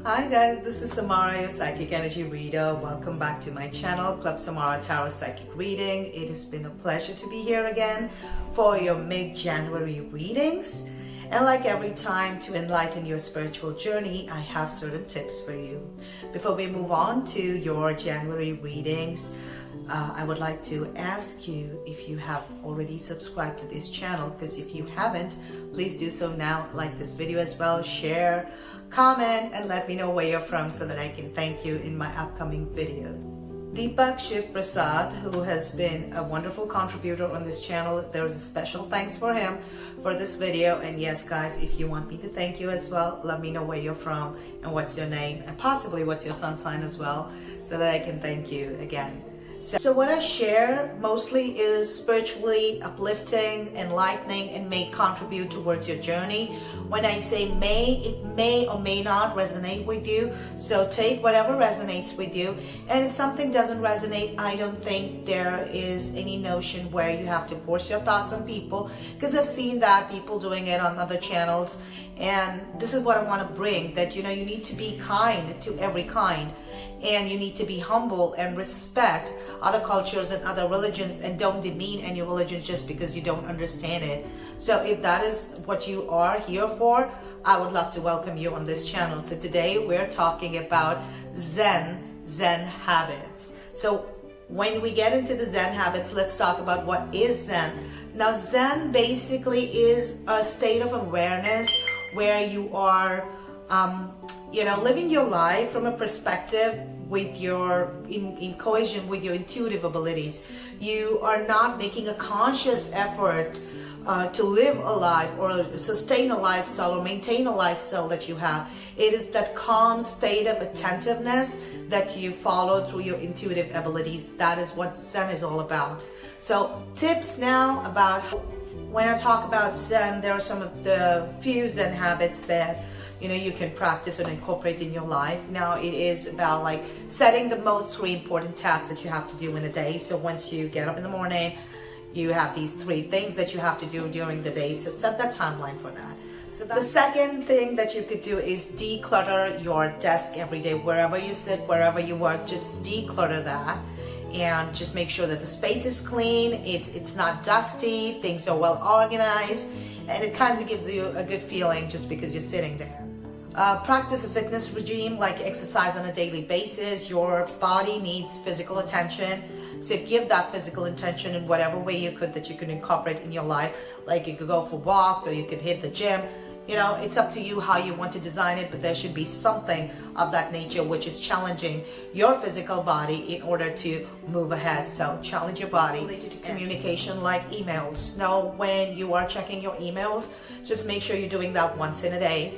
Hi guys, this is Samara, your psychic energy reader. Welcome back to my channel, Club Samara Tarot Psychic Reading. It has been a pleasure to be here again for your mid-January readings. And like every time, to enlighten your spiritual journey, I have certain tips for you. Before we move on to your January readings, I would like to ask you if you have already subscribed to this channel, because if you haven't, please do so now. Like this video as well, share, comment, and let me know where you're from so that I can thank you in my upcoming videos. Deepak Shiv Prasad, who has been a wonderful contributor on this channel, there was a special thanks for him for this video. And yes guys, if you want me to thank you as well, let me know where you're from and what's your name and possibly what's your sun sign as well, so that I can thank you again. So what I share mostly is spiritually uplifting, enlightening, and may contribute towards your journey. When I say may, it may or may not resonate with you. So take whatever resonates with you. And if something doesn't resonate, I don't think there is any notion where you have to force your thoughts on people, because I've seen that people doing it on other channels. And this is what I want to bring, that you need to be kind to every kind. And you need to be humble and respect other cultures and other religions, and don't demean any religion just because you don't understand it. So if that is what you are here for, I would love to welcome you on this channel. So today we're talking about Zen Habits. So when we get into the Zen Habits, let's talk about what is Zen. Now Zen basically is a state of awareness where you are living your life from a perspective with your in cohesion with your intuitive abilities. You are not making a conscious effort to live a life or sustain a lifestyle or maintain a lifestyle that you have. It is that calm state of attentiveness that you follow through your intuitive abilities. That is what Zen is all about. So tips now about when I talk about Zen, there are some of the few Zen habits that you can practice and incorporate in your life. Now it is about like setting the most three important tasks that you have to do in a day. So once you get up in the morning, you have these three things that you have to do during the day. So set that timeline for that. So the second thing that you could do is declutter your desk every day. Wherever you sit, wherever you work, just declutter that. And just make sure that the space is clean, it's not dusty, things are well organized, and it kind of gives you a good feeling just because you're sitting there. Practice a fitness regime, like exercise on a daily basis. Your body needs physical attention, so give that physical attention in whatever way you could that you can incorporate in your life. Like you could go for walks, or you could hit the gym. It's up to you how you want to design it, but there should be something of that nature which is challenging your physical body in order to move ahead. So challenge your body. Related to communication, like emails. Now when you are checking your emails, just make sure you're doing that once in a day.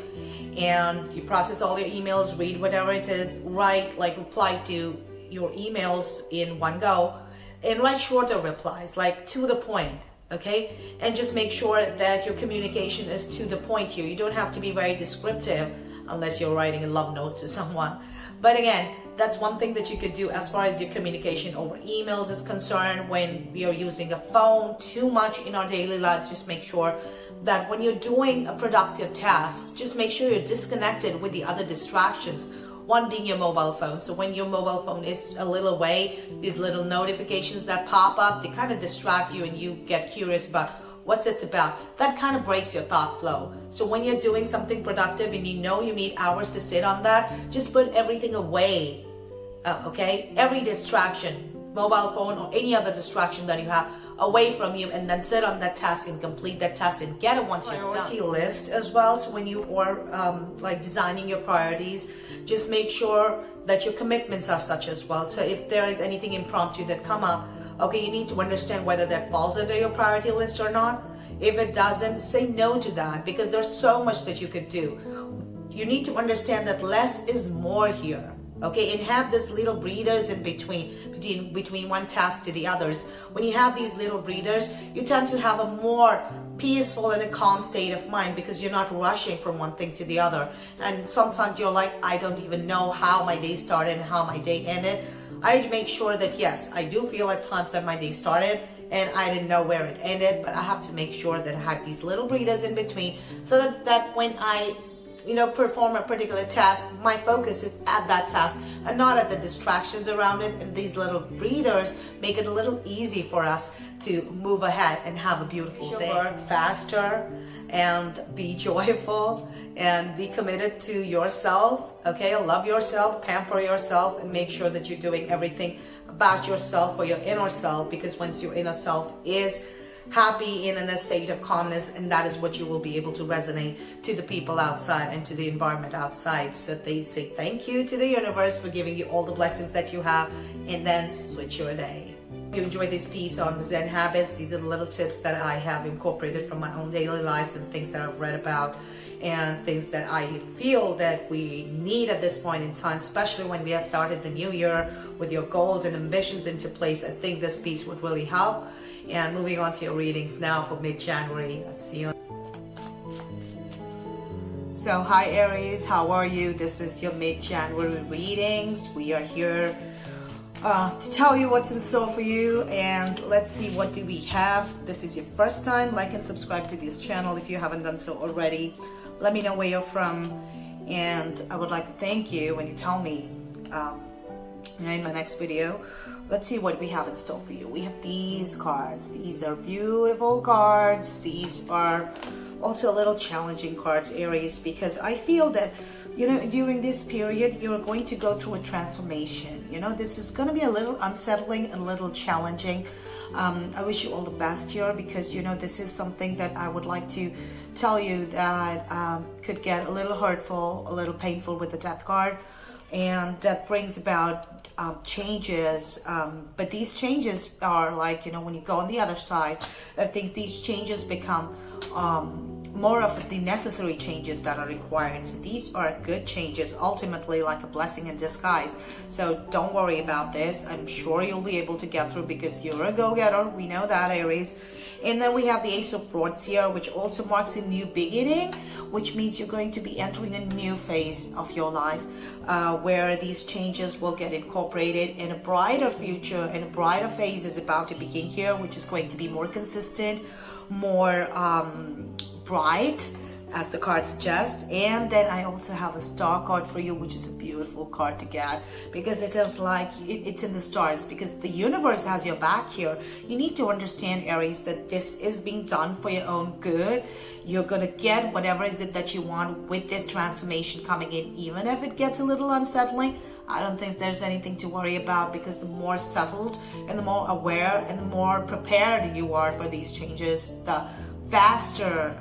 And you process all your emails, read whatever it is, reply to your emails in one go, and write shorter replies, like to the point. Okay, and just make sure that your communication is to the point here. You don't have to be very descriptive unless you're writing a love note to someone. But again, that's one thing that you could do as far as your communication over emails is concerned. When we are using a phone too much in our daily lives, just make sure that when you're doing a productive task, just make sure you're disconnected with the other distractions. One being your mobile phone. So when your mobile phone is a little away, these little notifications that pop up, they kind of distract you and you get curious about what's it's about. That kind of breaks your thought flow. So when you're doing something productive and you need hours to sit on that, just put everything away. Okay? Every distraction, mobile phone or any other distraction that you have, away from you, and then sit on that task and complete that task and get it once you're done. Priority list as well. So when you are designing your priorities, just make sure that your commitments are such as well. So if there is anything impromptu that come up, okay, you need to understand whether that falls under your priority list or not. If it doesn't, say no to that, because there's so much that you could do. You need to understand that less is more here. Okay, and have these little breathers in between one task to the others. When you have these little breathers, you tend to have a more peaceful and a calm state of mind, because you're not rushing from one thing to the other. And sometimes you're like, I don't even know how my day started and how my day ended. I make sure that yes, I do feel at times that my day started and I didn't know where it ended, but I have to make sure that I have these little breathers in between, so that when I perform a particular task, my focus is at that task and not at the distractions around it. And these little breathers make it a little easy for us to move ahead and have a beautiful day. Work faster and be joyful and be committed to yourself. Okay, love yourself, pamper yourself, and make sure that you're doing everything about yourself for your inner self, because once your inner self is happy and in a state of calmness, and that is what you will be able to resonate to the people outside and to the environment outside. So they say thank you to the universe for giving you all the blessings that you have, and then switch your day. If you enjoyed this piece on the Zen Habits, these are the little tips that I have incorporated from my own daily lives and things that I've read about and things that I feel that we need at this point in time, especially when we have started the new year with your goals and ambitions into place. I think this piece would really help. And moving on to your readings now for mid-January. Let's see you. So hi Aries, how are you? This is your mid-January readings. We are here to tell you what's in store for you, and let's see what do we have. This is your first time, like and subscribe to this channel if you haven't done so already. Let me know where you're from, and I would like to thank you when you tell me in my next video. Let's see what we have in store for you. We have these cards. These are beautiful cards. These are also a little challenging cards, Aries, because I feel that during this period, you're going to go through a transformation. This is going to be a little unsettling and a little challenging. I wish you all the best here, because, this is something that I would like to tell you that could get a little hurtful, a little painful with the Death card. And that brings about changes. But these changes are like, when you go on the other side of things, these changes become more of the necessary changes that are required. So these are good changes, ultimately like a blessing in disguise. So don't worry about this. I'm sure you'll be able to get through, because you're a go-getter. We know that, Aries. And then we have the Ace of Swords here, which also marks a new beginning, which means you're going to be entering a new phase of your life where these changes will get incorporated, in a brighter future, and a brighter phase is about to begin here, which is going to be more consistent, more bright, as the card suggests. And then I also have a star card for you, which is a beautiful card to get, because it is like it's in the stars, because the universe has your back here. You need to understand, Aries, that this is being done for your own good. You're gonna get whatever is it that you want with this transformation coming in, even if it gets a little unsettling. I don't think there's anything to worry about, because the more settled and the more aware and the more prepared you are for these changes, the faster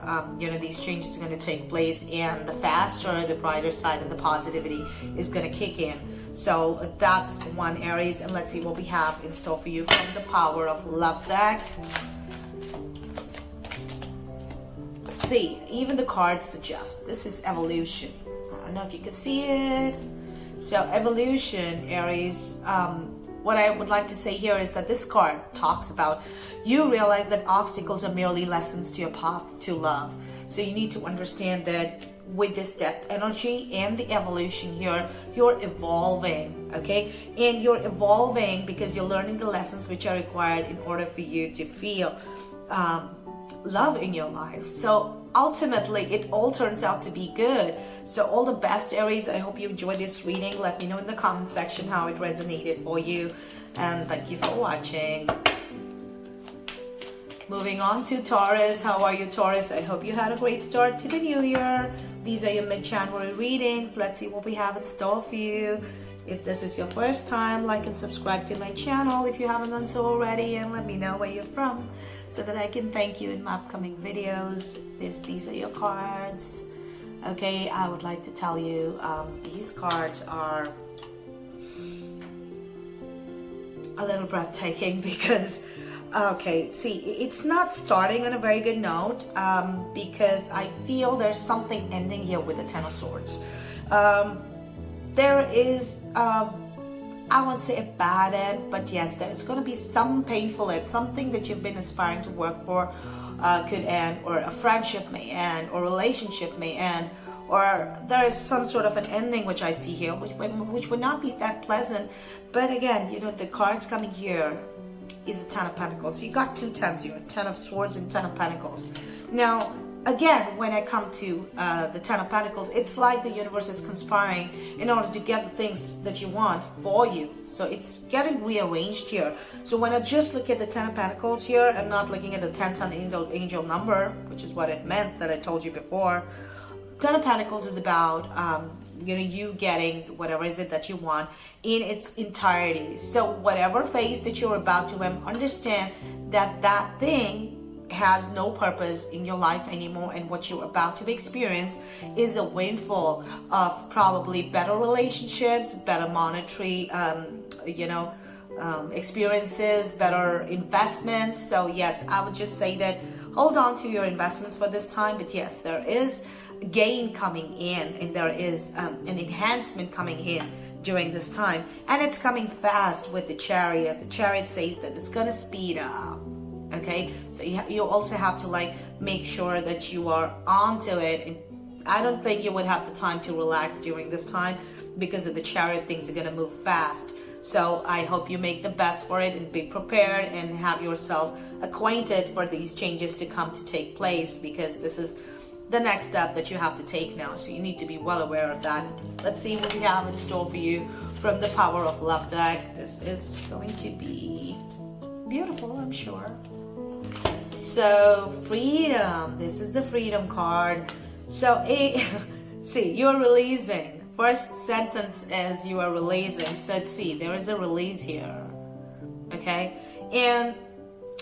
these changes are going to take place, and the faster the brighter side and the positivity is going to kick in. So that's one, Aries. And let's see what we have in store for you from the Power of Love deck. See, even the cards suggest this is evolution. I don't know if you can see it. So evolution, Aries. What I would like to say here is that this card talks about you realize that obstacles are merely lessons to your path to love. So you need to understand that with this Death energy and the evolution here, you're evolving, okay? And you're evolving because you're learning the lessons which are required in order for you to feel love in your life. So ultimately it all turns out to be good. So all the best, Aries. I hope you enjoyed this reading. Let me know in the comment section how it resonated for you, and thank you for watching. Moving on to Taurus. How are you, Taurus? I hope you had a great start to the new year. These are your mid-January readings. Let's see what we have in store for you. If this is your first time, like and subscribe to my channel if you haven't done so already, and let me know where you're from so that I can thank you in my upcoming videos. These are your cards. Okay, I would like to tell you these cards are a little breathtaking because, okay, see, it's not starting on a very good note because I feel there's something ending here with the Ten of Swords. There is, I won't say a bad end, but yes, there's going to be some painful end, something that you've been aspiring to work for could end, or a friendship may end, or relationship may end, or there is some sort of an ending which I see here, which would not be that pleasant. But again, you know, the cards coming here is the Ten of Pentacles. So you got two tens here, Ten of Swords and Ten of Pentacles. Now, again, when I come to the Ten of Pentacles, it's like the universe is conspiring in order to get the things that you want for you. So it's getting rearranged here. So when I just look at the Ten of Pentacles here, I'm not looking at the 10th angel number, which is what it meant that I told you before. Ten of Pentacles is about you getting whatever is it that you want in its entirety. So whatever phase that you're about to understand that that thing has no purpose in your life anymore, and what you're about to experience is a windfall of probably better relationships, better monetary experiences, better investments. So yes, I would just say that hold on to your investments for this time. But yes, there is gain coming in, and there is an enhancement coming in during this time, and it's coming fast with the Chariot. The Chariot says that it's going to speed up. Okay, so you also have to like make sure that you are onto it, and I don't think you would have the time to relax during this time because of the Chariot. Things are going to move fast. So I hope you make the best for it and be prepared and have yourself acquainted for these changes to come to take place, because this is the next step that you have to take now. So you need to be well aware of that. Let's see what we have in store for you from the Power of Love deck. This is going to be beautiful, I'm sure. So freedom, this is the freedom card. So see, you're releasing. First sentence is you are releasing. So let's see, there is a release here. Okay, and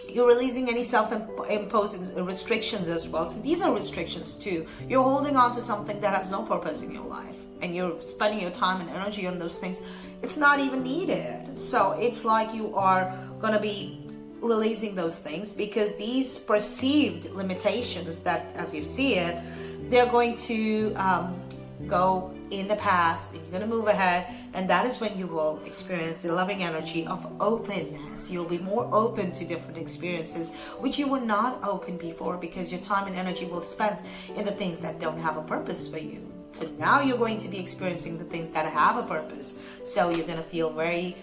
you're releasing any self-imposed restrictions as well. So these are restrictions too. You're holding on to something that has no purpose in your life, and you're spending your time and energy on those things. It's not even needed. So it's like you are going to be releasing those things, because these perceived limitations that, as you see it, they're going to go in the past, and you're going to move ahead, and that is when you will experience the loving energy of openness. You'll be more open to different experiences which you were not open before, because your time and energy will spend in the things that don't have a purpose for you. So now you're going to be experiencing the things that have a purpose. So you're going to feel very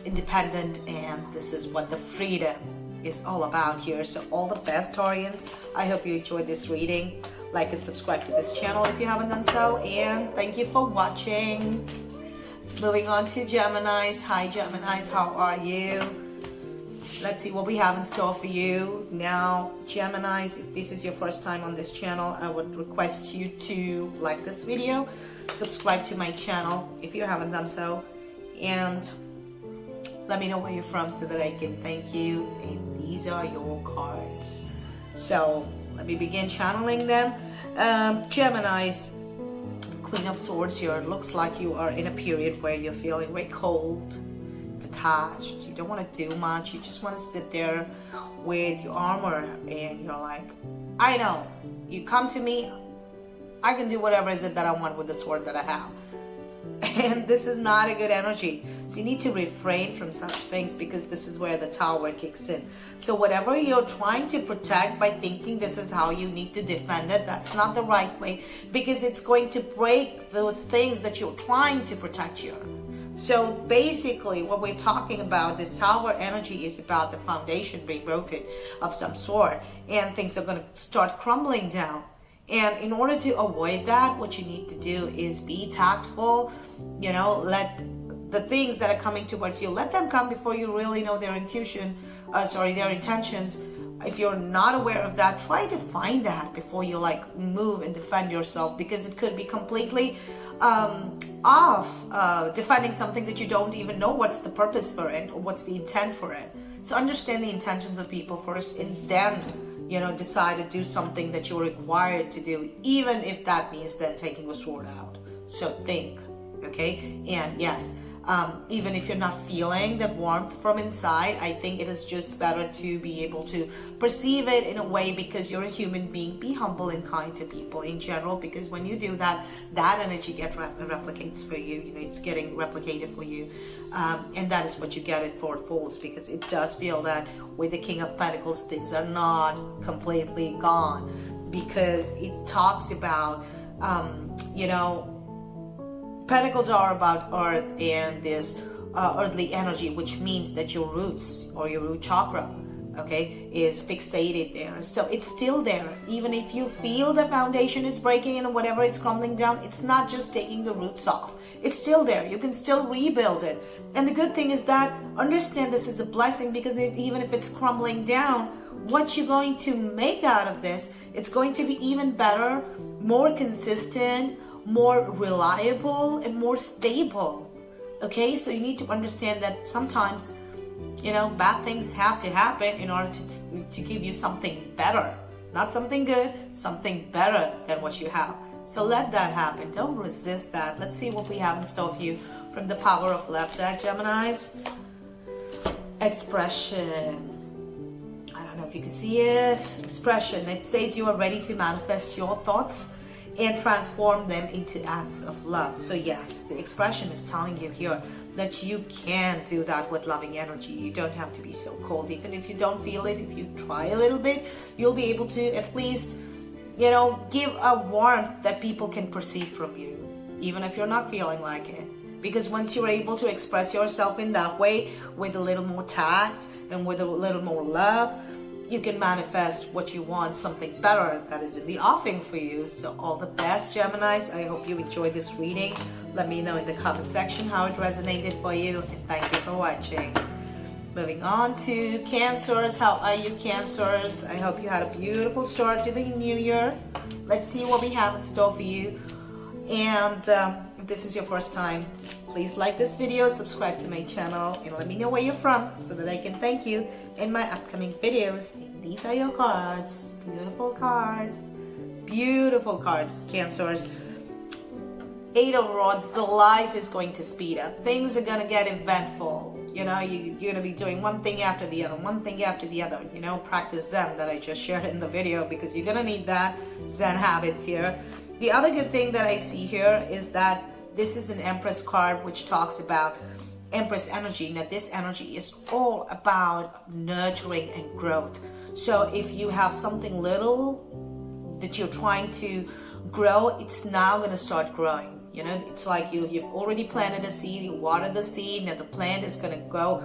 independent, and this is what the freedom is all about here. So all the best, Taurians. I hope you enjoyed this reading. Like and subscribe to this channel if you haven't done so, and thank you for watching. Moving on to Geminis. Hi Geminis, how are you? Let's see what we have in store for you. Now Geminis, if this is your first time on this channel, I would request you to like this video, subscribe to my channel if you haven't done so, and let me know where you're from so that I can thank you. And these are your cards. So let me begin channeling them. Geminis, Queen of Swords here. It looks like you are in a period where you're feeling very cold, detached. You don't want to do much. You just want to sit there with your armor, and you're like, I know, you come to me, I can do whatever is it that I want with the sword that I have. And this is not a good energy. So you need to refrain from such things, because this is where the Tower kicks in. So whatever you're trying to protect by thinking this is how you need to defend it, that's not the right way, because it's going to break those things that you're trying to protect here. So basically what we're talking about, this Tower energy is about the foundation being broken of some sort, and things are going to start crumbling down. And in order to avoid that, what you need to do is be tactful. Let the things that are coming towards you, let them come before you really know their their intentions. If you're not aware of that, try to find that before you move and defend yourself, because it could be completely off, defending something that you don't even know what's the purpose for it or what's the intent for it. So understand the intentions of people first, and then decide to do something that you're required to do, even if that means then taking a sword out. So think, okay? And yes, even if you're not feeling that warmth from inside, I think it is just better to be able to perceive it in a way, because you're a human being. Be humble and kind to people in general, because when you do that, that energy replicates for you. It's getting replicated for you, and that is what you get it for fools, because it does feel that with the King of Pentacles, things are not completely gone, because it talks about Pentacles are about earth and this earthly energy, which means that your roots or your root chakra, okay, is fixated there. So it's still there. Even if you feel the foundation is breaking and whatever is crumbling down, it's not just taking the roots off. It's still there. You can still rebuild it. And the good thing is that understand this is a blessing, because even if it's crumbling down, what you're going to make out of this, it's going to be even better, more consistent, more reliable, and more stable. Okay, so you need to understand that sometimes, you know, bad things have to happen in order to give you something better. Not something good, something better than what you have. So let that happen. Don't resist that. Let's see what we have in store for you from the power of left deck, Geminis. Expression. I don't know if you can see it. Expression. It says you are ready to manifest your thoughts and transform them into acts of love. So yes, the expression is telling you here that you can do that with loving energy. You don't have to be so cold. Even if you don't feel it, if you try a little bit, you'll be able to at least, you know, give a warmth that people can perceive from you, even if you're not feeling like it. Because once you're able to express yourself in that way, with a little more tact and with a little more love, you can manifest what you want, something better that is in the offing for you. So all the best, Geminis. I hope you enjoyed this reading. Let me know in the comment section how it resonated for you, and thank you for watching. Moving on to Cancers. How are you, Cancers? I hope you had a beautiful start to the new year. Let's see what we have in store for you. And if this is your first time, please like this video, subscribe to my channel, and let me know where you're from so that I can thank you in my upcoming videos. And these are your cards. Beautiful cards. Beautiful cards, Cancers. 8 of Rods. The life is going to speed up. Things are going to get eventful. You know, you're going to be doing one thing after the other, one thing after the other. You know, practice Zen that I just shared in the video, because you're going to need that. Zen Habits here. The other good thing that I see here is that this is an Empress card, which talks about Empress energy. Now, this energy is all about nurturing and growth. So if you have something little that you're trying to grow, it's now going to start growing. You know, it's like you've already planted a seed, you watered the seed, now the plant is going to go,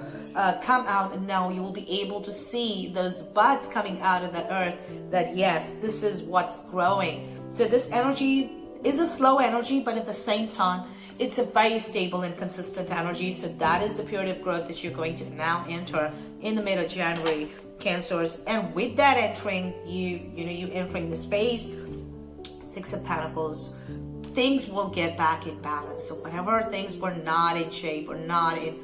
come out, and now you will be able to see those buds coming out of the earth, that yes, this is what's growing. So this energy is a slow energy, but at the same time, it's a very stable and consistent energy. So that is the period of growth that you're going to now enter in the middle of January, Cancers. And with that entering, you entering the space, 6 of Pentacles, things will get back in balance. So whatever things were not in shape or not in,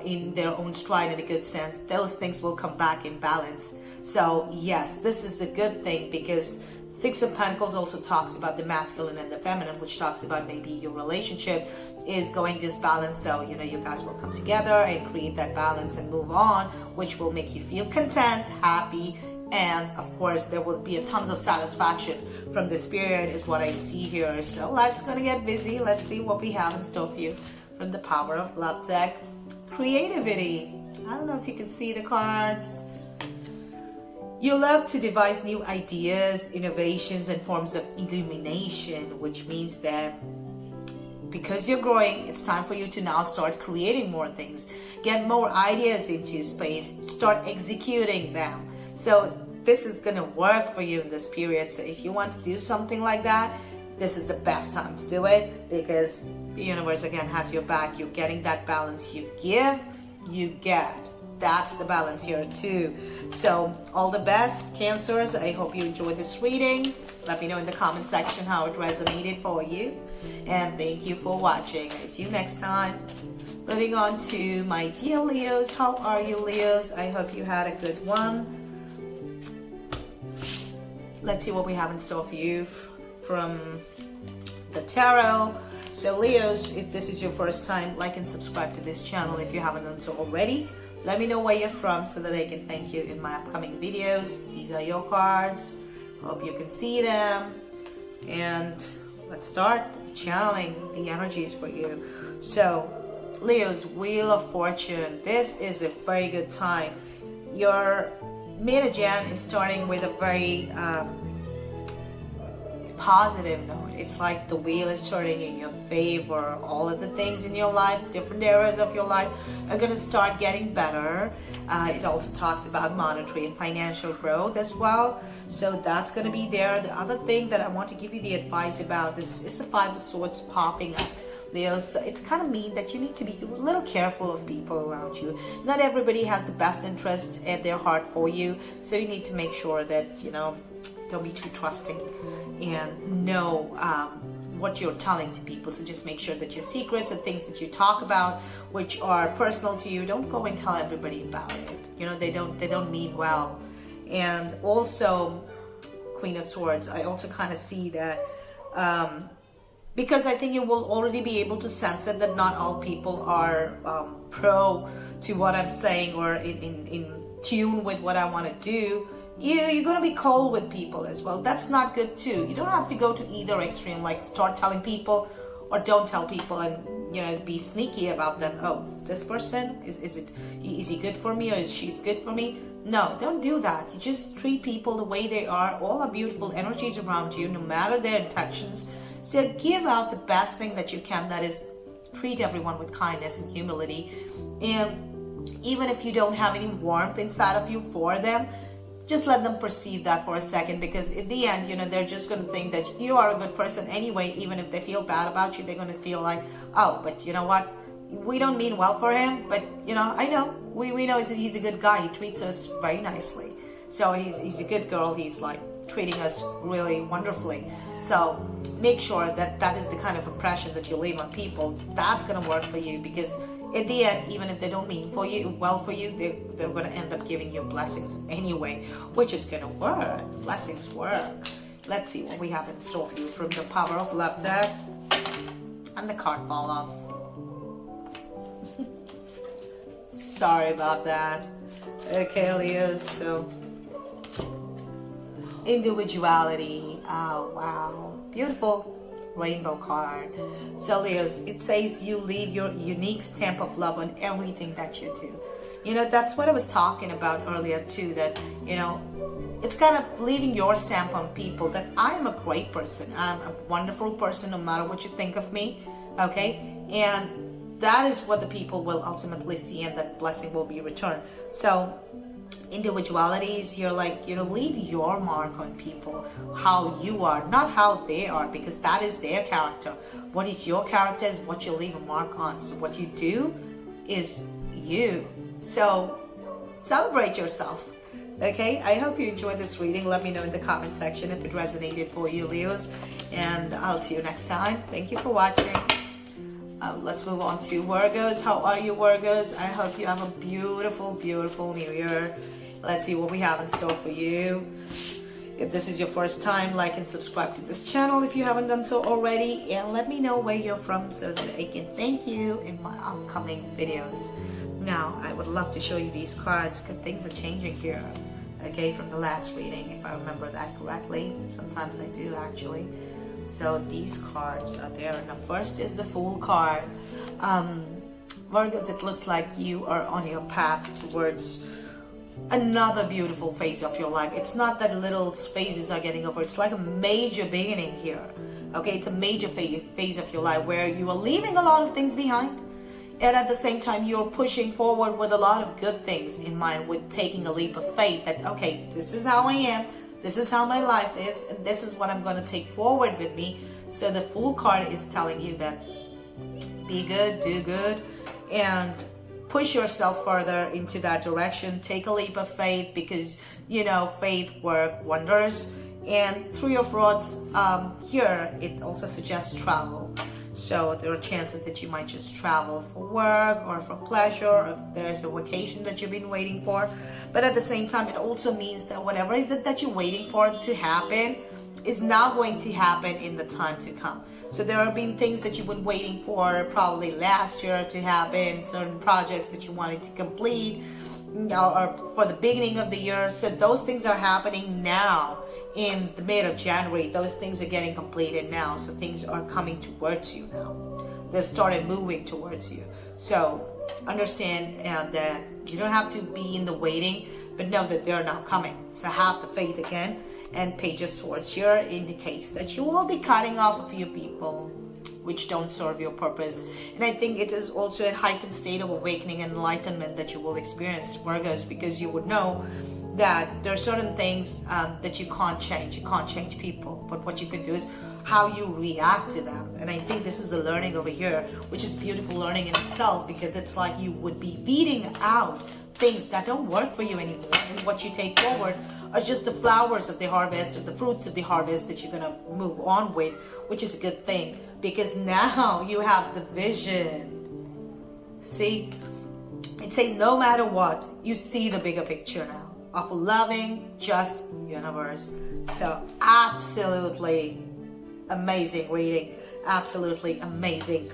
in their own stride in a good sense, those things will come back in balance. So yes, this is a good thing, because 6 of Pentacles also talks about the masculine and the feminine, which talks about maybe your relationship is going disbalanced. So, you know, you guys will come together and create that balance and move on, which will make you feel content, happy, and of course there will be a tons of satisfaction from this period, is what I see here. So life's gonna get busy. Let's see what we have in store for you from the power of love deck. Creativity. I don't know if you can see the cards. You love to devise new ideas, innovations, and forms of illumination, which means that because you're growing, it's time for you to now start creating more things, get more ideas into space, start executing them. So this is going to work for you in this period. So if you want to do something like that, this is the best time to do it, because the universe again has your back. You're getting that balance. You give, you get. That's the balance here too. So all the best, Cancers. I hope you enjoyed this reading. Let me know in the comment section how it resonated for you. And thank you for watching. I see you next time. Moving on to my dear Leos. How are you, Leos? I hope you had a good one. Let's see what we have in store for you from the tarot. So Leos, if this is your first time, like and subscribe to this channel if you haven't done so already. Let me know where you're from so that I can thank you in my upcoming videos. These are your cards. Hope you can see them. And let's start channeling the energies for you. So Leo's Wheel of Fortune. This is a very good time. Your mid-Jan is starting with a very positive note. It's like the wheel is turning in your favor. All of the things in your life, different areas of your life, are going to start getting better. It also talks about monetary and financial growth as well, so that's going to be there. The other thing that I want to give you the advice about, this is the Five of Swords popping up. Leos, it's kind of mean that you need to be a little careful of people around you. Not everybody has the best interest at their heart for you, so you need to make sure that, you know, don't be too trusting and know what you're telling to people. So just make sure that your secrets and things that you talk about, which are personal to you, don't go and tell everybody about it. You know, they don't mean well. And also, Queen of Swords, I also kind of see that because I think you will already be able to sense it, that not all people are pro to what I'm saying or in tune with what I want to do. You're going to be cold with people as well. That's not good too. You don't have to go to either extreme, like start telling people or don't tell people and, you know, be sneaky about them. Oh, this person, is he good for me, or is she good for me? No, don't do that. You just treat people the way they are. All are beautiful energies around you, no matter their intentions. So give out the best thing that you can, that is treat everyone with kindness and humility. And even if you don't have any warmth inside of you for them, just let them perceive that for a second, because in the end, you know, they're just going to think that you are a good person anyway. Even if they feel bad about you, they're going to feel like, oh, but you know what? We don't mean well for him, but, you know, I know. We know he's a good guy. He treats us very nicely. So he's a good girl. He's like treating us really wonderfully. So make sure that that is the kind of impression that you leave on people. That's going to work for you, because at the end, even if they don't mean well for you, they're going to end up giving you blessings anyway, which is going to work. Blessings work. Let's see what we have in store for you from the Power of Love deck. And the card fall off. Sorry about that. Okay, Leos, so individuality. Oh, wow. Beautiful. Rainbow card. So Leos, it says you leave your unique stamp of love on everything that you do. You know, that's what I was talking about earlier too, that, you know, it's kind of leaving your stamp on people, that I am a great person. I'm a wonderful person no matter what you think of me. Okay? And that is what the people will ultimately see, and that blessing will be returned. So individualities, you're like, you know, leave your mark on people, how you are, not how they are, because that is their character. What is your character is what you leave a mark on. So what you do is you. So celebrate yourself. Okay, I hope you enjoyed this reading. Let me know in the comment section if it resonated for you, Leos, and I'll see you next time. Thank you for watching. Let's move on to Virgos. How are you, Virgos? I hope you have a beautiful, beautiful new year. Let's see what we have in store for you. If this is your first time, like and subscribe to this channel if you haven't done so already, and let me know where you're from so that I can thank you in my upcoming videos. Now, I would love to show you these cards, because things are changing here, okay, from the last reading, if I remember that correctly. Sometimes I do, actually. So these cards are there. Now, first is the Fool card. Virgos, it looks like you are on your path towards another beautiful phase of your life. It's not that little phases are getting over. It's like a major beginning here. Okay, it's a major phase of your life where you are leaving a lot of things behind, and at the same time you're pushing forward with a lot of good things in mind, with taking a leap of faith that, okay, this is how I am, this is how my life is, and this is what I'm going to take forward with me. So the Fool card is telling you that be good, do good, and push yourself further into that direction. Take a leap of faith, because, you know, faith works wonders. And through your frauds, here it also suggests travel. So there are chances that you might just travel for work or for pleasure, or if there's a vacation that you've been waiting for. But at the same time, it also means that whatever is it that you're waiting for to happen is now going to happen in the time to come. So there have been things that you've been waiting for probably last year to happen, certain projects that you wanted to complete, or for the beginning of the year. So those things are happening now. In the mid of January, those things are getting completed now. So things are coming towards you now. They've started moving towards you. So understand that you don't have to be in the waiting, but know that they're now coming. So have the faith again. And Page of Swords here indicates that you will be cutting off a few people which don't serve your purpose. And I think it is also a heightened state of awakening and enlightenment that you will experience, Virgos, because you would know that there are certain things that you can't change. You can't change people, but what you can do is how you react to them. And I think this is a learning over here, which is beautiful learning in itself, because it's like you would be weeding out things that don't work for you anymore, and what you take forward are just the flowers of the harvest, or the fruits of the harvest that you're gonna move on with, which is a good thing, because now you have the vision. See, it says no matter what, you see the bigger picture now of a loving, just universe. So absolutely amazing reading, absolutely amazing.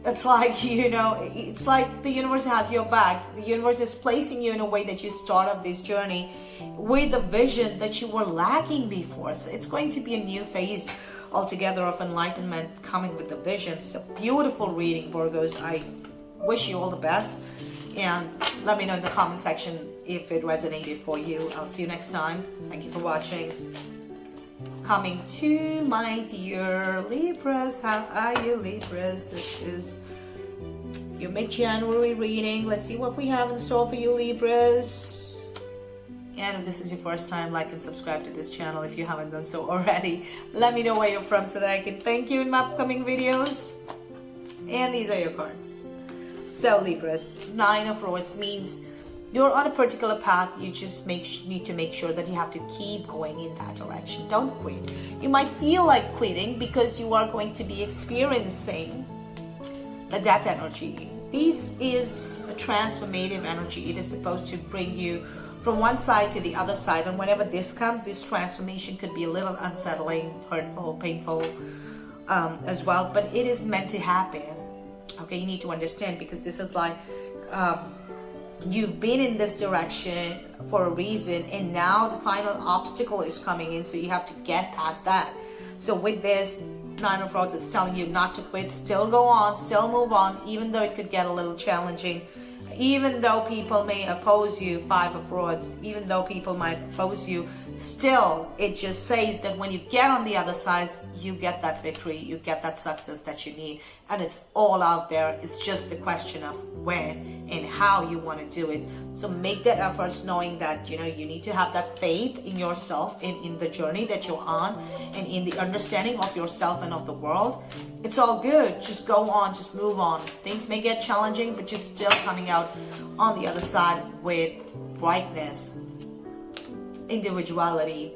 It's like, you know, it's like the universe has your back. The universe is placing you in a way that you start off this journey with a vision that you were lacking before. So it's going to be a new phase altogether of enlightenment coming with the vision. It's a beautiful reading, Virgos. I wish you all the best. And let me know in the comment section if it resonated for you. I'll see you next time. Thank you for watching. Coming to my dear Libras. How are you, Libras? This is your mid-January reading. Let's see what we have in store for you, Libras. And if this is your first time, like and subscribe to this channel if you haven't done so already. Let me know where you're from so that I can thank you in my upcoming videos. And these are your cards. So Libras, Nine of Swords means you're on a particular path. You just need to make sure that you have to keep going in that direction. Don't quit. You might feel like quitting because you are going to be experiencing the death energy. This is a transformative energy. It is supposed to bring you from one side to the other side. And whenever this comes, this transformation could be a little unsettling, hurtful, painful as well. But it is meant to happen. Okay, you need to understand, because this is like you've been in this direction for a reason, and now the final obstacle is coming in, so you have to get past that. So with this Nine of Swords, it's telling you not to quit, still go on, still move on, even though it could get a little challenging, even though people may oppose you. Five of Swords, even though people might oppose you, still it just says that when you get on the other side, you get that victory, you get that success that you need, and it's all out there. It's just the question of when and how you want to do it. So make that effort, knowing that, you know, you need to have that faith in yourself, in the journey that you're on, and in the understanding of yourself and of the world. It's all good. Just go on, just move on. Things may get challenging, but you're still coming out on the other side with brightness, individuality.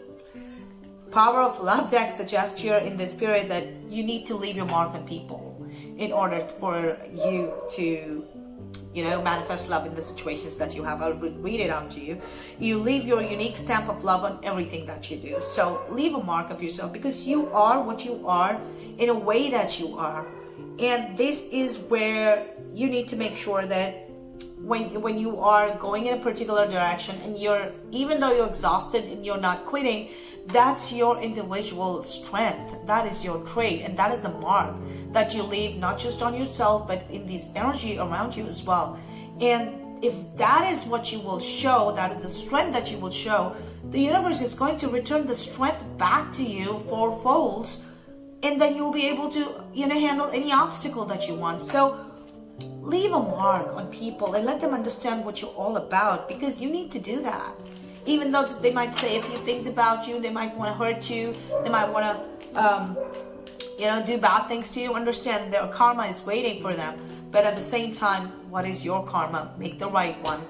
Power of Love deck suggests here in this period that you need to leave your mark on people in order for you to, you know, manifest love in the situations that you have. I'll read it out to you. You leave your unique stamp of love on everything that you do. So leave a mark of yourself, because you are what you are in a way that you are. And this is where you need to make sure that when you are going in a particular direction, and even though you're exhausted and you're not quitting, that's your individual strength. That is your trait, and that is a mark that you leave not just on yourself, but in this energy around you as well. And if that is what you will show, that is the strength that you will show, the universe is going to return the strength back to you fourfold, and then you'll be able to, you know, handle any obstacle that you want. So leave a mark on people and let them understand what you're all about, because you need to do that. Even though they might say a few things about you, they might want to hurt you, they might want to, you know, do bad things to you. Understand their karma is waiting for them. But at the same time, what is your karma? Make the right one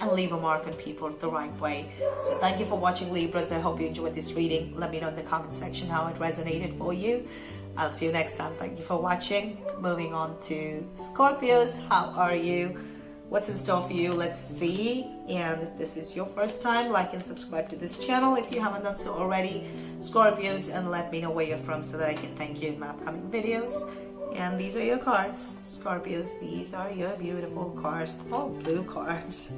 and leave a mark on people the right way. So thank you for watching, Libras. I hope you enjoyed this reading. Let me know in the comment section how it resonated for you. I'll see you next time. Thank you for watching. Moving on to Scorpios. How are you? What's in store for you? Let's see. And if this is your first time, like and subscribe to this channel if you haven't done so already, Scorpios, and let me know where you're from so that I can thank you in my upcoming videos. And these are your cards, Scorpios. These are your beautiful cards, all blue cards.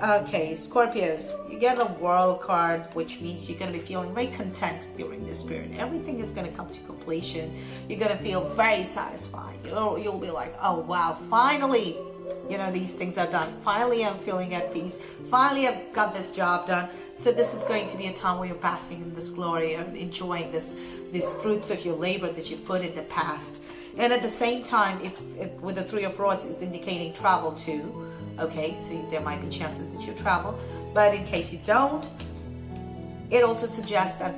Okay, Scorpios, you get a World card, which means you're going to be feeling very content during this period. Everything is going to come to completion. You're going to feel very satisfied. You'll be like, oh wow, finally you know, these things are done. Finally, I'm feeling at peace. Finally, I've got this job done. So this is going to be a time where you're basking in this glory and enjoying these fruits of your labor that you've put in the past. And at the same time, if with the Three of Rods, is indicating travel too. Okay, so there might be chances that you travel. But in case you don't, it also suggests that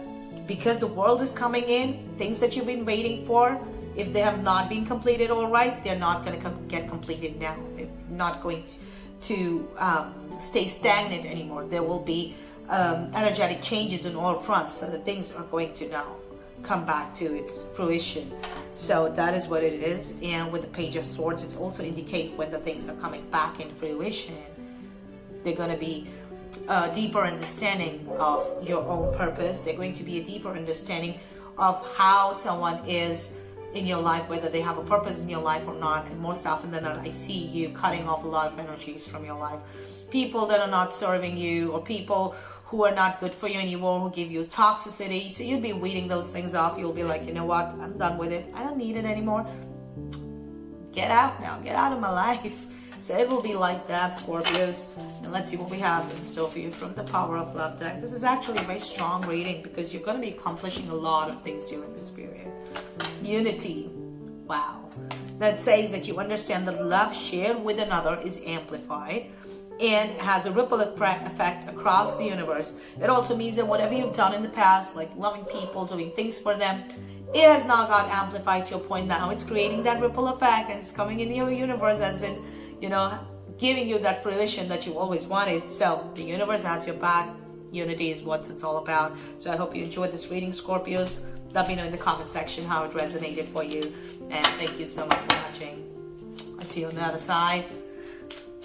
because the world is coming in, things that you've been waiting for, if they have not been completed all right, they're not going to get completed now. They're not going to stay stagnant anymore. There will be energetic changes on all fronts, so the things are going to now come back to its fruition. So that is what it is. And with the Page of Swords, it's also indicate when the things are coming back in fruition, they're going to be a deeper understanding of your own purpose. They're going to be a deeper understanding of how someone is in your life, whether they have a purpose in your life or not. And most often than not, I see you cutting off a lot of energies from your life. People that are not serving you, or people who are not good for you anymore, who give you toxicity. So you'll be weeding those things off. You'll be like, you know what, I'm done with it. I don't need it anymore. Get out now. Get out of my life. So it will be like that, Scorpios. And let's see what we have in store for you from the Power of Love deck. This is actually a very strong reading because you're going to be accomplishing a lot of things during this period. Unity. Wow. That says that you understand that love shared with another is amplified and has a ripple effect across the universe. It also means that whatever you've done in the past, like loving people, doing things for them, it has now got amplified to a point now it's creating that ripple effect, and it's coming in your universe, as in, you know, giving you that fruition that you always wanted. So the universe has your back. Unity is what it's all about. So I hope you enjoyed this reading, Scorpios. Let me know in the comment section how it resonated for you. And thank you so much for watching. Let's see you on the other side.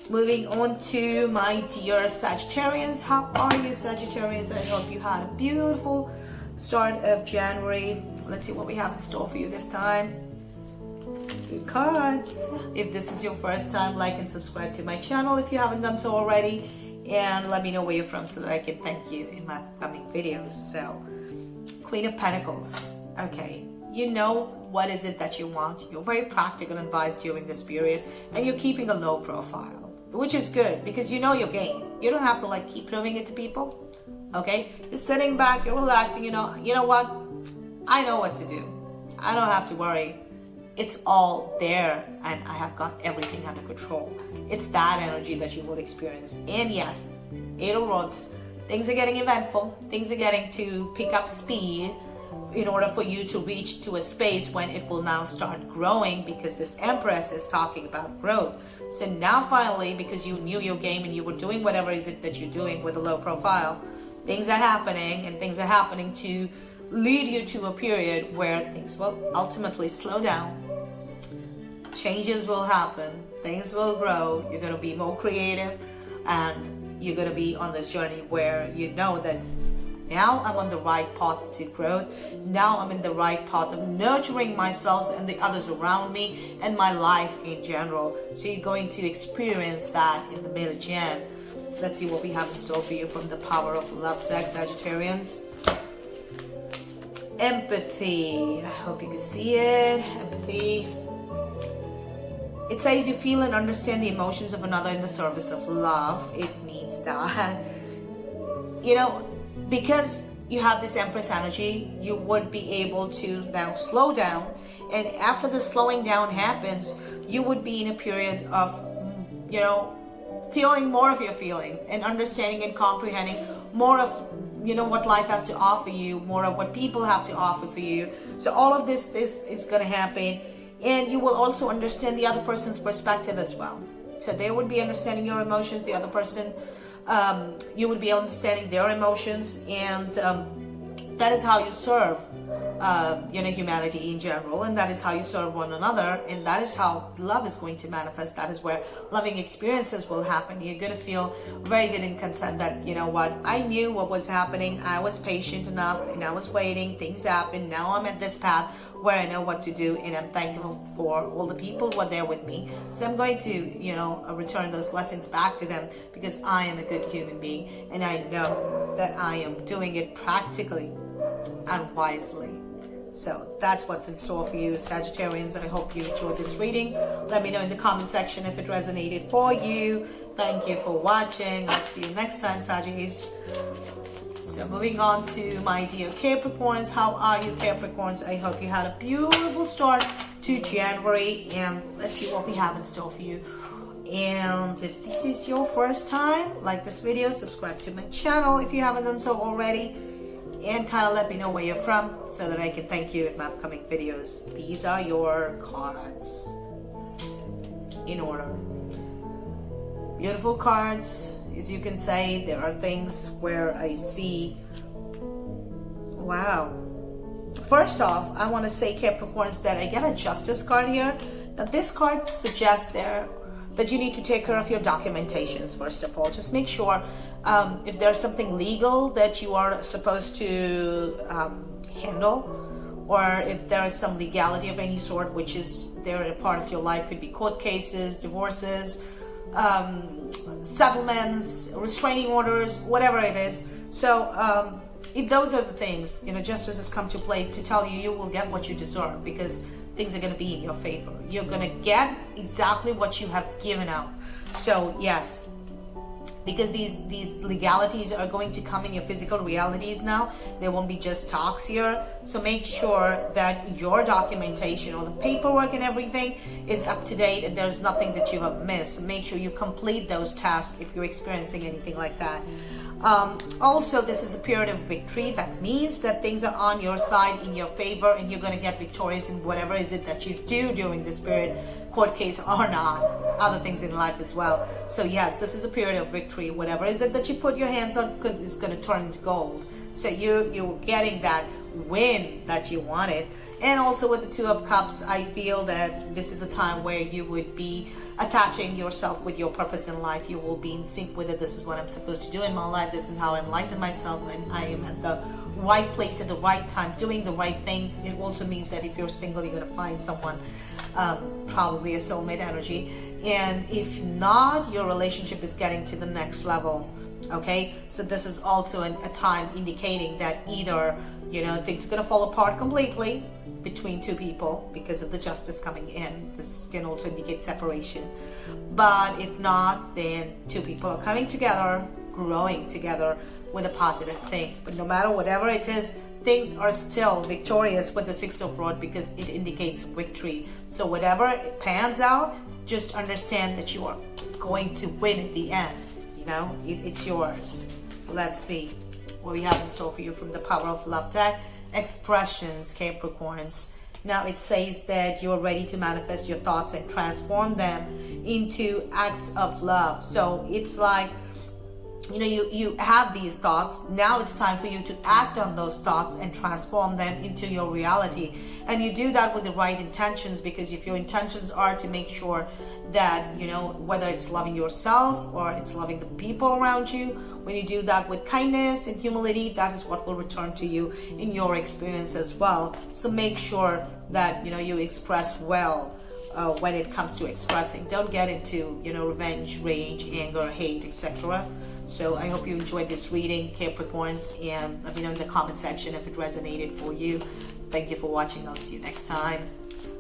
Moving on to my dear Sagittarius. How are you, Sagittarius? I hope you had a beautiful start of January. Let's see what we have in store for you this time. Good cards. If this is your first time, like and subscribe to my channel if you haven't done so already. And let me know where you're from so that I can thank you in my upcoming videos. So, Queen of Pentacles. Okay, you know what is it that you want. You're very practical and wise during this period, and you're keeping a low profile, which is good because you know your game. You don't have to like keep proving it to people. Okay, you're sitting back, you're relaxing. You know what? I know what to do. I don't have to worry. It's all there, and I have got everything under control. It's that energy that you will experience. And yes, 8 of Rods, things are getting eventful. Things are getting to pick up speed in order for you to reach to a space when it will now start growing, because this Empress is talking about growth. So now finally, because you knew your game and you were doing whatever is it that you're doing with a low profile, things are happening, and things are happening to lead you to a period where things will ultimately slow down. Changes will happen. Things will grow. You're going to be more creative, and you're going to be on this journey where you know that now I'm on the right path to growth. Now I'm in the right path of nurturing myself and the others around me and my life in general. So you're going to experience that in the middle of Jan. Let's see what we have in store for you from the Power of Love deck, Sagittarians. Empathy. I hope you can see it. Empathy. It says you feel and understand the emotions of another in the service of love. It means that, you know, because you have this Empress energy, you would be able to now slow down. And after the slowing down happens, you would be in a period of, you know, feeling more of your feelings and understanding and comprehending more of, you know, what life has to offer you, more of what people have to offer for you. So all of this is going to happen. And you will also understand the other person's perspective as well. So they would be understanding your emotions, the other person, you would be understanding their emotions, and that is how you serve, you know, humanity in general, and that is how you serve one another, and that is how love is going to manifest. That is where loving experiences will happen. You're going to feel very good and content that, you know what, I knew what was happening, I was patient enough, and I was waiting, things happened, now I'm at this path where I know what to do, and I'm thankful for all the people who are there with me. So I'm going to, you know, return those lessons back to them, because I am a good human being, and I know that I am doing it practically and wisely. So that's what's in store for you, Sagittarians. I hope you enjoyed this reading. Let me know in the comment section if it resonated for you. Thank you for watching. I'll see you next time, Sagittarius. So moving on to my dear Capricorns. How are you, Capricorns? I hope you had a beautiful start to January. And let's see what we have in store for you. And if this is your first time, like this video, subscribe to my channel if you haven't done so already. And kind of let me know where you're from so that I can thank you in my upcoming videos. These are your cards in order. Beautiful cards. As you can say, there are things where I see, wow. First off, I want to say, Capricorns, that I get a Justice card here. Now this card suggests that you need to take care of your documentations. First of all, just make sure if there's something legal that you are supposed to handle, or if there is some legality of any sort which is there a part of your life. Could be court cases, divorces, settlements, restraining orders, whatever it is. So if those are the things, justice has come to play to tell you, you will get what you deserve, because things are going to be in your favor. You're going to get exactly what you have given out. So yes, because these legalities are going to come in your physical realities now. They won't be just talks here. So make sure that your documentation, all the paperwork and everything is up to date, and there's nothing that you have missed. Make sure you complete those tasks if you're experiencing anything like that. Also, this is a period of victory. That means that things are on your side, in your favor, and you're going to get victorious in whatever is it that you do during this period, court case or not, other things in life as well. So yes, this is a period of victory. Whatever is it that you put your hands on is going to turn into gold. So you're getting that win that you wanted. And also with the Two of Cups, I feel that this is a time where you would be attaching yourself with your purpose in life. You will be in sync with it. This is what I'm supposed to do in my life. This is how I enlighten myself, and I am at the right place at the right time, doing the right things. It also means that if you're single, you're going to find someone, probably a soulmate energy. And if not, your relationship is getting to the next level. Okay, so this is also a time indicating that either things are going to fall apart completely between two people because of the Justice coming in. This can also indicate separation. But if not, then two people are coming together, growing together with a positive thing. But no matter whatever it is, things are still victorious with the Six of Rods, because it indicates victory. So whatever pans out, just understand that you are going to win at the end. It's yours. So let's see what we have in store for you from the Power of Love deck. Expressions, Capricorns. Now it says that you're ready to manifest your thoughts and transform them into acts of love. So it's like, you have these thoughts. Now it's time for you to act on those thoughts and transform them into your reality. And you do that with the right intentions, because if your intentions are to make sure that, whether it's loving yourself or it's loving the people around you, when you do that with kindness and humility, that is what will return to you in your experience as well. So make sure that, you express well when it comes to expressing. Don't get into, revenge, rage, anger, hate, etc. So I hope you enjoyed this reading, Capricorns, and let me know in the comment section if it resonated for you. Thank you for watching. I'll see you next time.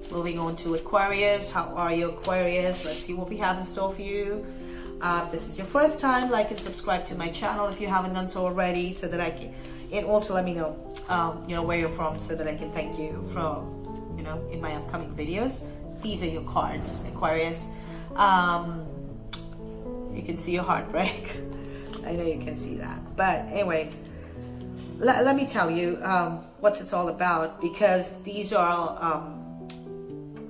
Moving on to Aquarius. How are you, Aquarius? Let's see what we have in store for you. If this is your first time, like and subscribe to my channel if you haven't done so already, so that I can, and also let me know, where you're from, so that I can thank you from, in my upcoming videos. These are your cards, Aquarius. You can see your heartbreak. I know you can see that, but anyway, let me tell you what it's all about, because these are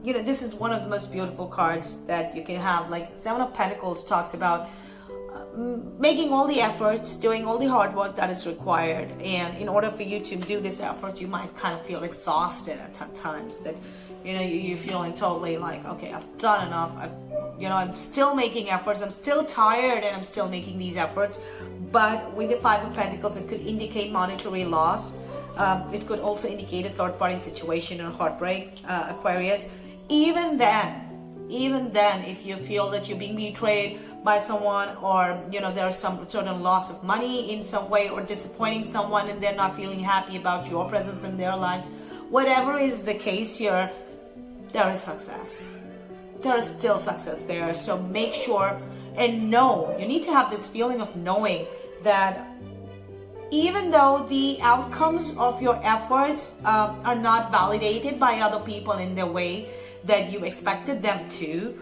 this is one of the most beautiful cards that you can have. Like Seven of Pentacles talks about making all the efforts, doing all the hard work that is required, and in order for you to do this effort, you might kind of feel exhausted at times, that you're feeling totally like, okay, I've done enough, I'm still making efforts, I'm still tired, and I'm still making these efforts. But with the Five of Pentacles, it could indicate monetary loss. It could also indicate a third-party situation or heartbreak, Aquarius. Even then, if you feel that you're being betrayed by someone, or there's some certain loss of money in some way, or disappointing someone and they're not feeling happy about your presence in their lives, whatever is the case here, there is success. There is still success there. So make sure and know, you need to have this feeling of knowing that even though the outcomes of your efforts are not validated by other people in the way that you expected them to,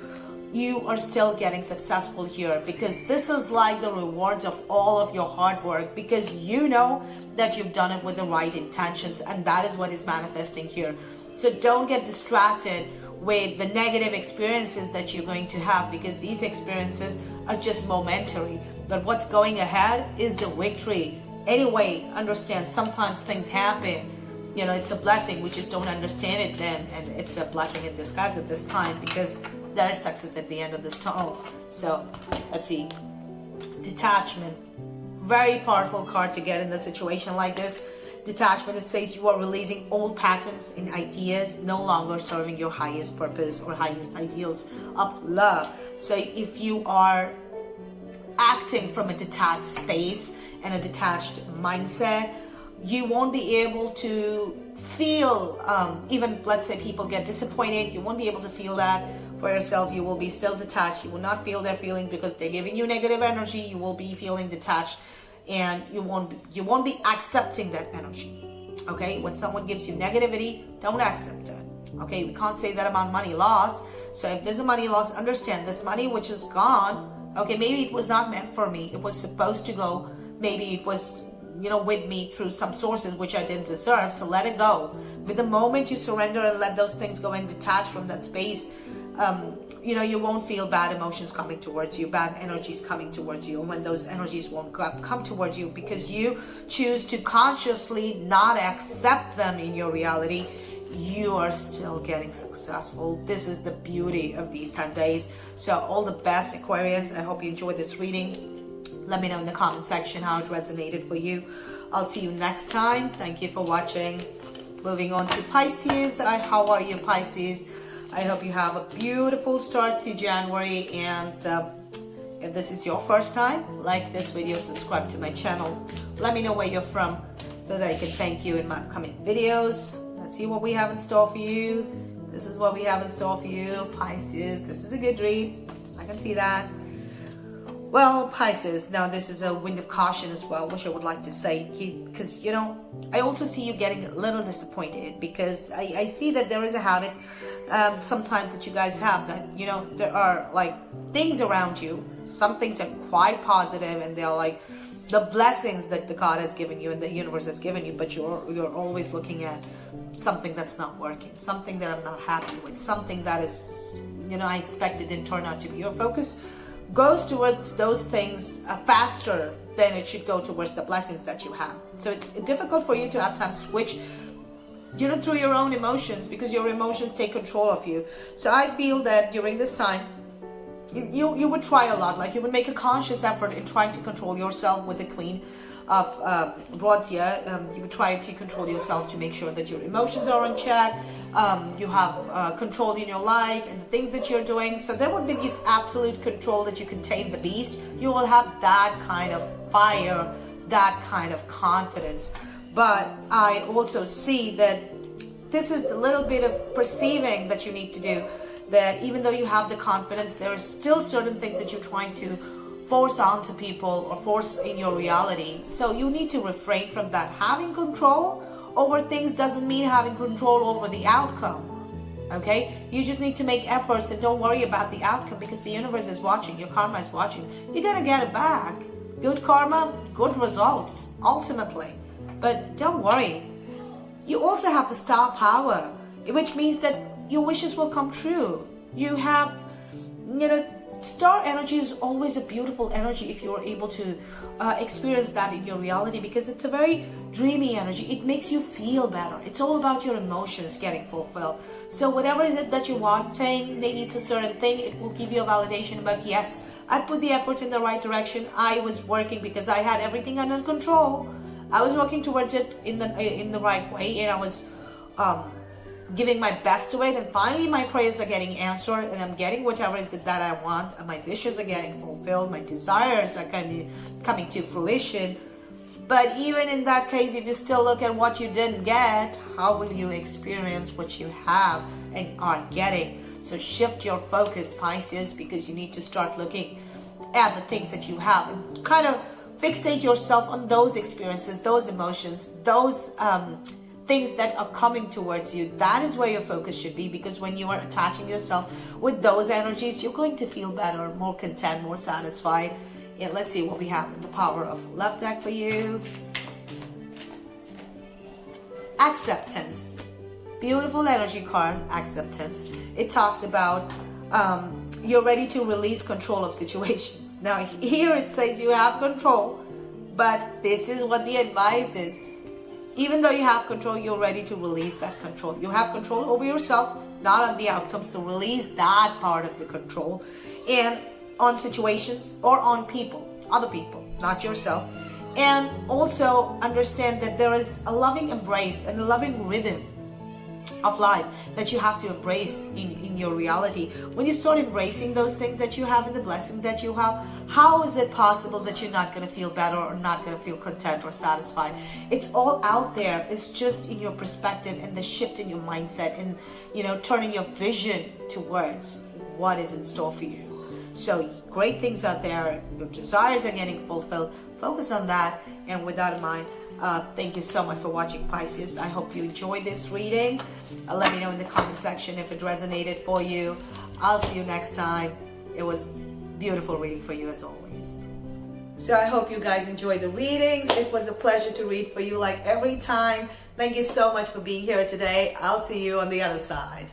you are still getting successful here, because this is like the rewards of all of your hard work, because you know that you've done it with the right intentions, and that is what is manifesting here. So don't get distracted with the negative experiences that you're going to have, because these experiences are just momentary, but what's going ahead is the victory. Anyway, understand sometimes things happen, you know, it's a blessing. We just don't understand it then, and it's a blessing in disguise at this time, because there is success at the end of this tunnel. So let's see, detachment, very powerful card to get in a situation like this. Detachment, it says you are releasing old patterns and ideas no longer serving your highest purpose or highest ideals of love. So if you are acting from a detached space and a detached mindset, you won't be able to feel, even let's say people get disappointed, you won't be able to feel that for yourself. You will be still detached. You will not feel their feeling because they're giving you negative energy. You will be feeling detached, and you won't be accepting that energy. Okay, when someone gives you negativity, don't accept it. Okay, we can't say that about money loss. So if there's a money loss, understand this money which is gone, okay, maybe it was not meant for me. It was supposed to go, maybe it was, you know, with me through some sources which I didn't deserve. So let it go. But the moment you surrender and let those things go and detach from that space, you know, you won't feel bad emotions coming towards you, bad energies coming towards you. And when those energies won't come towards you because you choose to consciously not accept them in your reality, you are still getting successful. This is the beauty of these 10 days. So all the best, Aquarians. I hope you enjoyed this reading. Let me know in the comment section how it resonated for you. I'll see you next time. Thank you for watching. Moving on to Pisces. How are you, Pisces? I hope you have a beautiful start to January, and if this is your first time, like this video, subscribe to my channel. Let me know where you're from so that I can thank you in my upcoming videos. Let's see what we have in store for you. This is what we have in store for you, Pisces. This is a good read. I can see that. Well, Pisces, now this is a wind of caution as well, which I would like to say, because, you know, I also see you getting a little disappointed, because I see that there is a habit sometimes that you guys have, that, you know, there are like things around you. Some things are quite positive, and they're like the blessings that the God has given you and the universe has given you, but you're always looking at something that's not working, something that I'm not happy with, something that is, you know, I expected didn't turn out to be. Your focus goes towards those things faster than it should go towards the blessings that you have. So it's difficult for you to at times switch, you know, through your own emotions, because your emotions take control of you. So I feel that during this time, you would try a lot, like you would make a conscious effort in trying to control yourself with the Queen of Rods here. You would try to control yourself to make sure that your emotions are on check. You have control in your life and the things that you're doing. So there would be this absolute control that you can tame the beast. You will have that kind of fire, that kind of confidence. But I also see that this is a little bit of perceiving that you need to do, that even though you have the confidence, there are still certain things that you're trying to force onto people or force in your reality. So you need to refrain from that. Having control over things doesn't mean having control over the outcome. Okay? You just need to make efforts, and don't worry about the outcome, because the universe is watching, your karma is watching. You're gonna get it back. Good karma, good results, ultimately. But don't worry. You also have the star power, which means that your wishes will come true. You have, you know, star energy is always a beautiful energy if you're able to experience that in your reality, because it's a very dreamy energy. It makes you feel better. It's all about your emotions getting fulfilled. So whatever is it that you're wanting, maybe it's a certain thing, it will give you a validation about, yes, I put the efforts in the right direction. I was working because I had everything under control. I was working towards it in the right way, and I was giving my best to it, and finally my prayers are getting answered, and I'm getting whatever is it that I want, and my wishes are getting fulfilled, my desires are coming to fruition. But even in that case, if you still look at what you didn't get, how will you experience what you have and are getting? So shift your focus, Pisces, because you need to start looking at the things that you have and kind of fixate yourself on those experiences, those emotions, those things that are coming towards you. That is where your focus should be, because when you are attaching yourself with those energies, you're going to feel better, more content, more satisfied. Yeah, let's see what we have in the power of love deck for you. Acceptance. Beautiful energy card, acceptance. It talks about you're ready to release control of situations. Now here it says you have control, but this is what the advice is. Even though you have control, you're ready to release that control. You have control over yourself, not on the outcomes, to release that part of the control. And on situations or on people, other people, not yourself. And also understand that there is a loving embrace and a loving rhythm of life that you have to embrace in your reality. When you start embracing those things that you have and the blessing that you have, how is it possible that you're not going to feel better or not going to feel content or satisfied? It's all out there. It's just in your perspective and the shift in your mindset and, you know, turning your vision towards what is in store for you. So great things out there. Your desires are getting fulfilled. Focus on that. And with that in mind, thank you so much for watching, Pisces. I hope you enjoyed this reading. Let me know in the comment section if it resonated for you. I'll see you next time. It was beautiful reading for you as always. So I hope you guys enjoyed the readings. It was a pleasure to read for you like every time. Thank you so much for being here today. I'll see you on the other side.